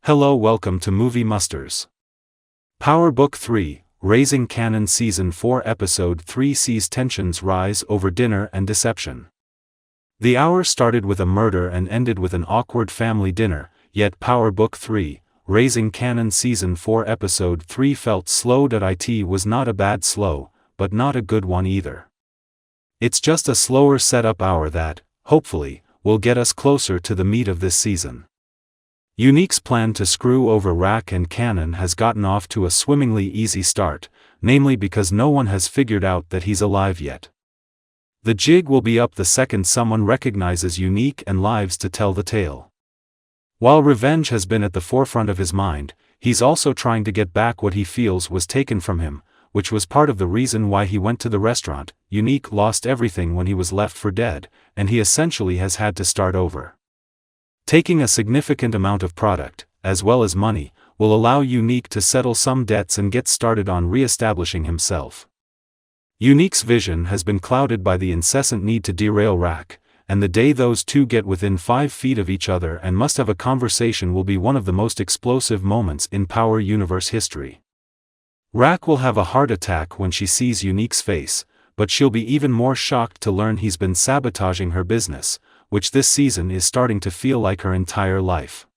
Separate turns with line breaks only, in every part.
Hello, welcome to Movie Musters. Power Book 3, Raising Kanan Season 4 Episode 3 sees tensions rise over dinner and deception. The hour started with a murder and ended with an awkward family dinner, yet Power Book 3, Raising Kanan Season 4 Episode 3 felt slow. It was not a bad slow, but not a good one either. It's just a slower setup hour that, hopefully, will get us closer to the meat of this season. Unique's plan to screw over Raq and Kanan has gotten off to a swimmingly easy start, namely because no one has figured out that he's alive yet. The jig will be up the second someone recognizes Unique and lives to tell the tale. While revenge has been at the forefront of his mind, he's also trying to get back what he feels was taken from him, which was part of the reason why he went to the restaurant. Unique lost everything when he was left for dead, and he essentially has had to start over. Taking a significant amount of product, as well as money, will allow Unique to settle some debts and get started on re-establishing himself. Unique's vision has been clouded by the incessant need to derail Raq, and the day those two get within 5 feet of each other and must have a conversation will be one of the most explosive moments in Power Universe history. Raq will have a heart attack when she sees Unique's face, but she'll be even more shocked to learn he's been sabotaging her business, which this season is starting to feel like her entire life.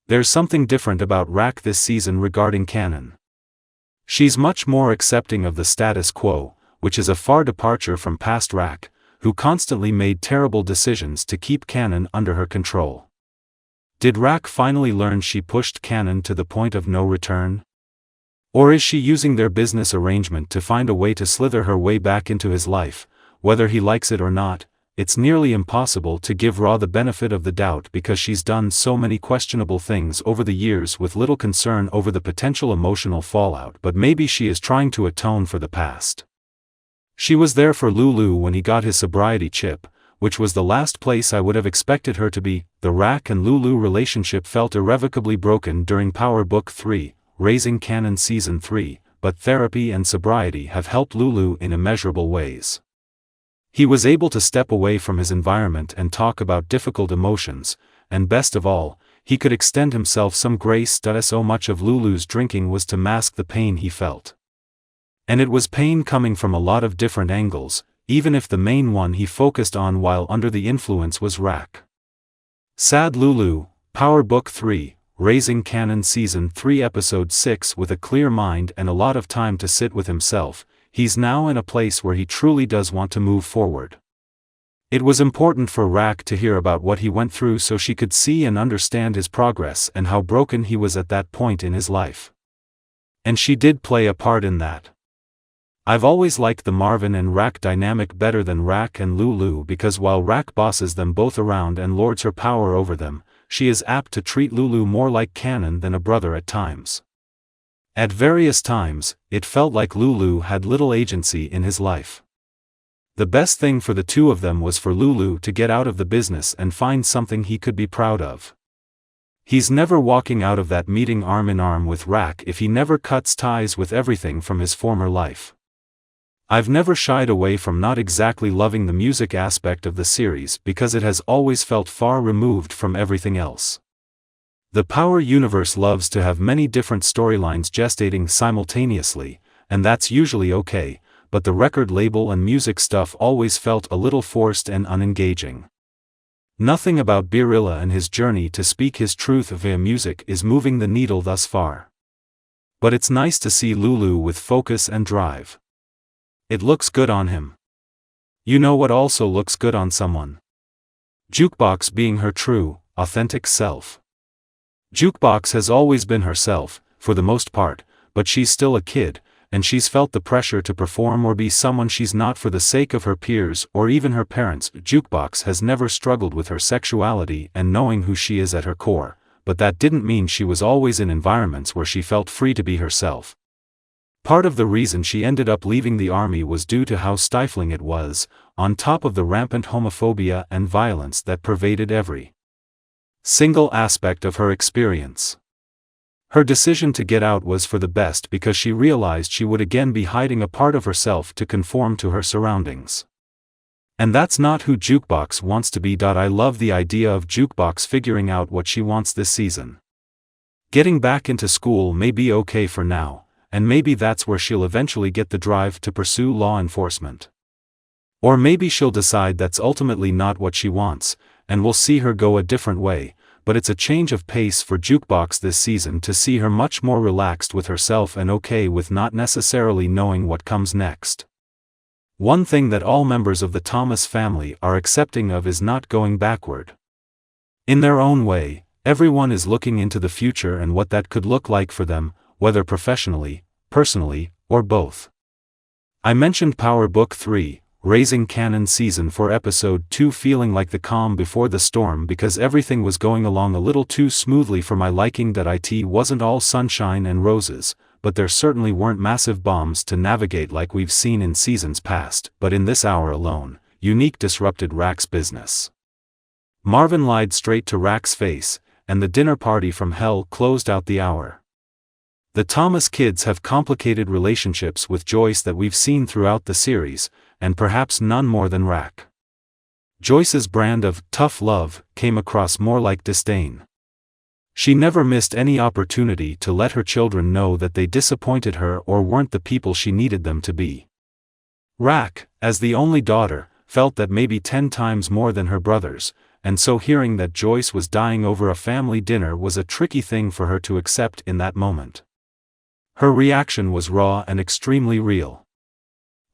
There's something different about Raq this season regarding Kanan. She's much more accepting of the status quo, which is a far departure from past Raq, who constantly made terrible decisions to keep Kanan under her control. Did Raq finally learn she pushed Kanan to the point of no return? Or is she using their business arrangement to find a way to slither her way back into his life, whether he likes it or not? It's nearly impossible to give Ra the benefit of the doubt because she's done so many questionable things over the years with little concern over the potential emotional fallout, but maybe she is trying to atone for the past. She was there for Lou-Lou when he got his sobriety chip, which was the last place I would have expected her to be. The Raq and Lou-Lou relationship felt irrevocably broken during Power Book 3, Raising Kanan Season 3, but therapy and sobriety have helped Lou-Lou in immeasurable ways. He was able to step away from his environment and talk about difficult emotions, and best of all, he could extend himself some grace. So much of Lou-Lou's drinking was to mask the pain he felt. And it was pain coming from a lot of different angles, even if the main one he focused on while under the influence was Raq. Sad Lou-Lou, Power Book 3, Raising Kanan Season 3 Episode 6. With a clear mind and a lot of time to sit with himself, he's now in a place where he truly does want to move forward. It was important for Raq to hear about what he went through so she could see and understand his progress and how broken he was at that point in his life. And she did play a part in that. I've always liked the Marvin and Raq dynamic better than Raq and Lou-Lou because while Raq bosses them both around and lords her power over them, she is apt to treat Lou-Lou more like Kanan than a brother at times. At various times, it felt like Lou-Lou had little agency in his life. The best thing for the two of them was for Lou-Lou to get out of the business and find something he could be proud of. He's never walking out of that meeting arm in arm with Raq if he never cuts ties with everything from his former life. I've never shied away from not exactly loving the music aspect of the series because it has always felt far removed from everything else. The Power Universe loves to have many different storylines gestating simultaneously, and that's usually okay, but the record label and music stuff always felt a little forced and unengaging. Nothing about Birilla and his journey to speak his truth via music is moving the needle thus far. But it's nice to see Lou-Lou with focus and drive. It looks good on him. You know what also looks good on someone? Jukebox being her true, authentic self. Jukebox has always been herself, for the most part, but she's still a kid, and she's felt the pressure to perform or be someone she's not for the sake of her peers or even her parents. Jukebox has never struggled with her sexuality and knowing who she is at her core, but that didn't mean she was always in environments where she felt free to be herself. Part of the reason she ended up leaving the army was due to how stifling it was, on top of the rampant homophobia and violence that pervaded every single aspect of her experience. Her decision to get out was for the best because she realized she would again be hiding a part of herself to conform to her surroundings. And that's not who Jukebox wants to be. I love the idea of Jukebox figuring out what she wants this season. Getting back into school may be okay for now, and maybe that's where she'll eventually get the drive to pursue law enforcement. Or maybe she'll decide that's ultimately not what she wants, and we'll see her go a different way, but it's a change of pace for Jukebox this season to see her much more relaxed with herself and okay with not necessarily knowing what comes next. One thing that all members of the Thomas family are accepting of is not going backward. In their own way, everyone is looking into the future and what that could look like for them, whether professionally, personally, or both. I mentioned Power Book 3, Raising Kanan Season 4 Episode 2 feeling like the calm before the storm because everything was going along a little too smoothly for my liking. That it wasn't all sunshine and roses, but there certainly weren't massive bombs to navigate like we've seen in seasons past. But in this hour alone, Unique disrupted Raq's business. Marvin lied straight to Raq's face, and the dinner party from hell closed out the hour. The Thomas kids have complicated relationships with Joyce that we've seen throughout the series, and perhaps none more than Raq. Joyce's brand of tough love came across more like disdain. She never missed any opportunity to let her children know that they disappointed her or weren't the people she needed them to be. Raq, as the only daughter, felt that maybe 10 times more than her brothers, and so hearing that Joyce was dying over a family dinner was a tricky thing for her to accept in that moment. Her reaction was raw and extremely real.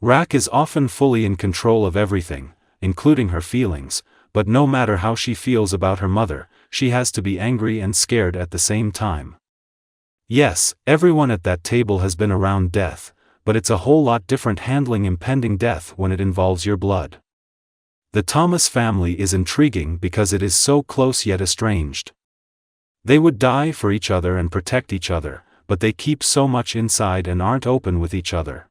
Raq is often fully in control of everything, including her feelings, but no matter how she feels about her mother, she has to be angry and scared at the same time. Yes, everyone at that table has been around death, but it's a whole lot different handling impending death when it involves your blood. The Thomas family is intriguing because it is so close yet estranged. They would die for each other and protect each other, but they keep so much inside and aren't open with each other.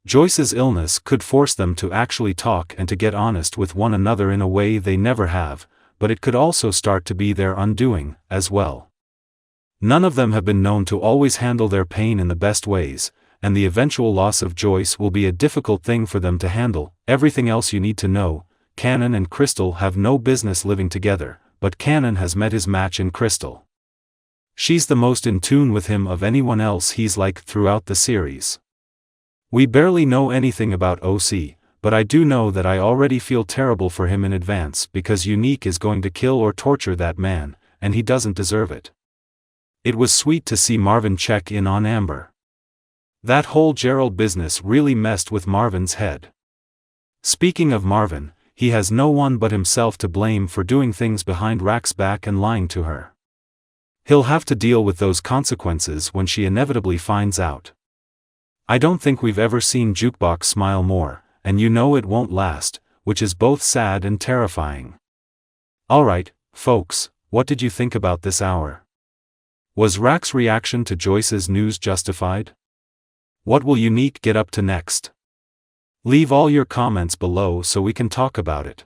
Joyce's illness could force them to actually talk and to get honest with one another in a way they never have, but it could also start to be their undoing, as well. None of them have been known to always handle their pain in the best ways, and the eventual loss of Joyce will be a difficult thing for them to handle. Everything else you need to know: Kanan and Crystal have no business living together, but Kanan has met his match in Crystal. She's the most in tune with him of anyone else he's liked throughout the series. We barely know anything about OC, but I do know that I already feel terrible for him in advance because Unique is going to kill or torture that man, and he doesn't deserve it. It was sweet to see Marvin check in on Amber. That whole Gerald business really messed with Marvin's head. Speaking of Marvin, he has no one but himself to blame for doing things behind Raq's back and lying to her. He'll have to deal with those consequences when she inevitably finds out. I don't think we've ever seen Jukebox smile more, and you know it won't last, which is both sad and terrifying. Alright, folks, what did you think about this hour? Was Raq's reaction to Joyce's news justified? What will Unique get up to next? Leave all your comments below so we can talk about it.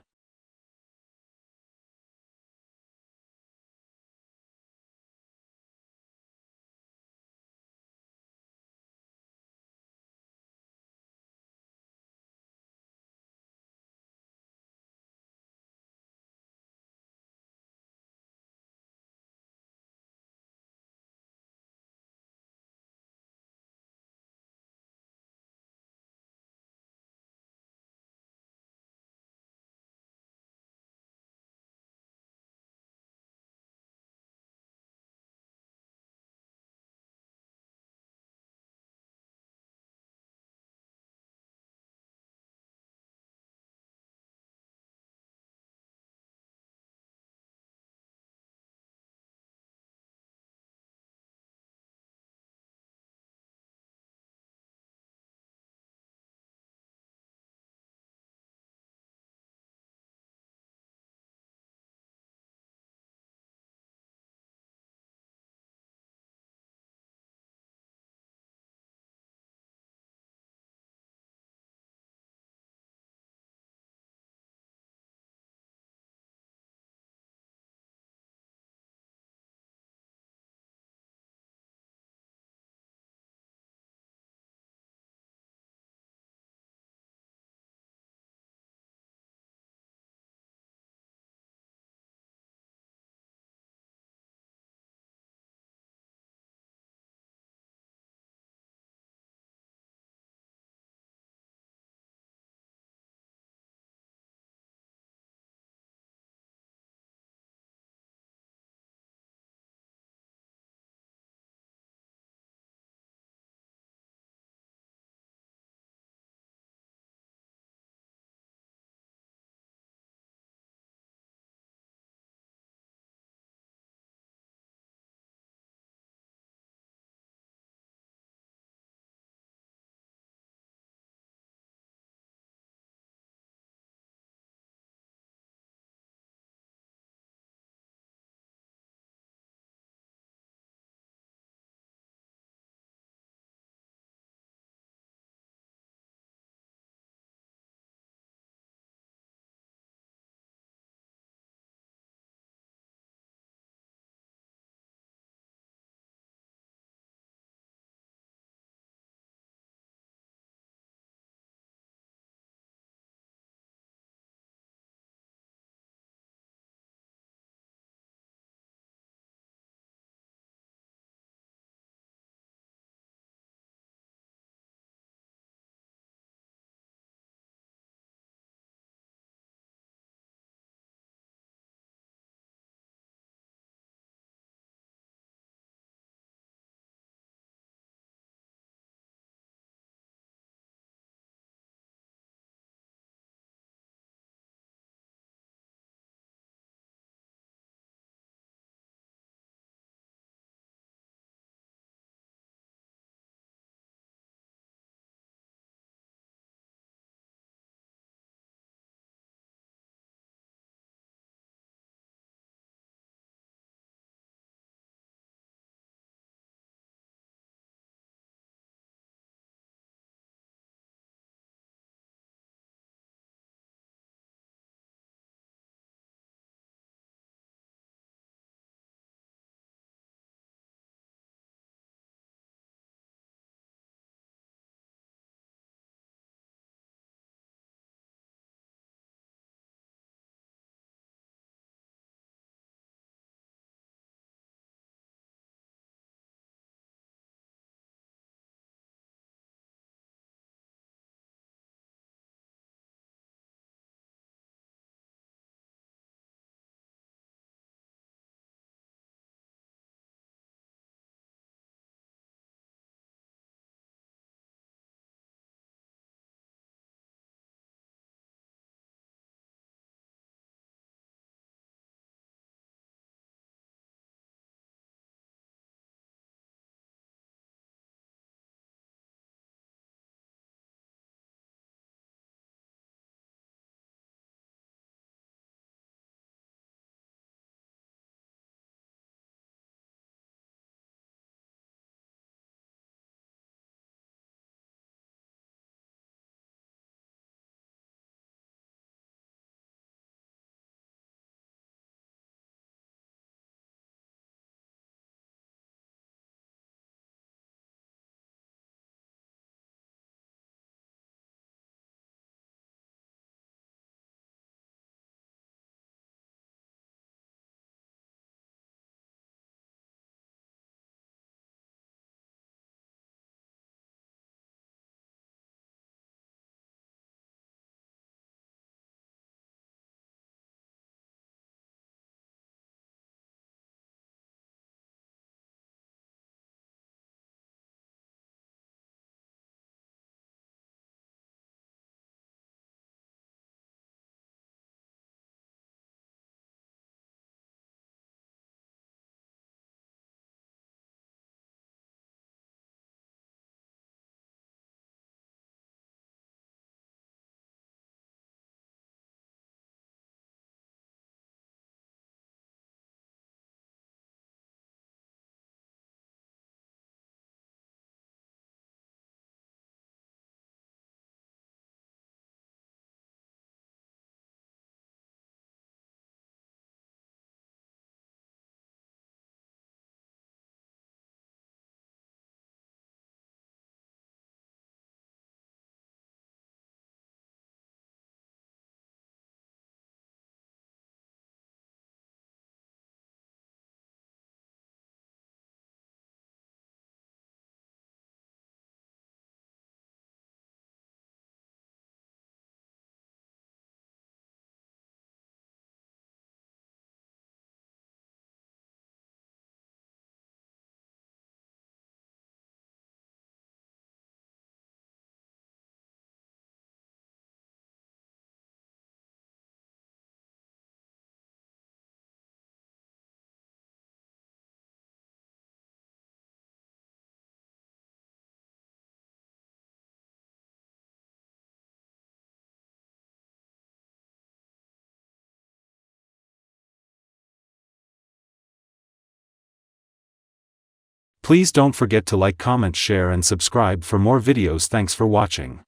Please don't forget to like, comment, share and subscribe for more videos. Thanks for watching.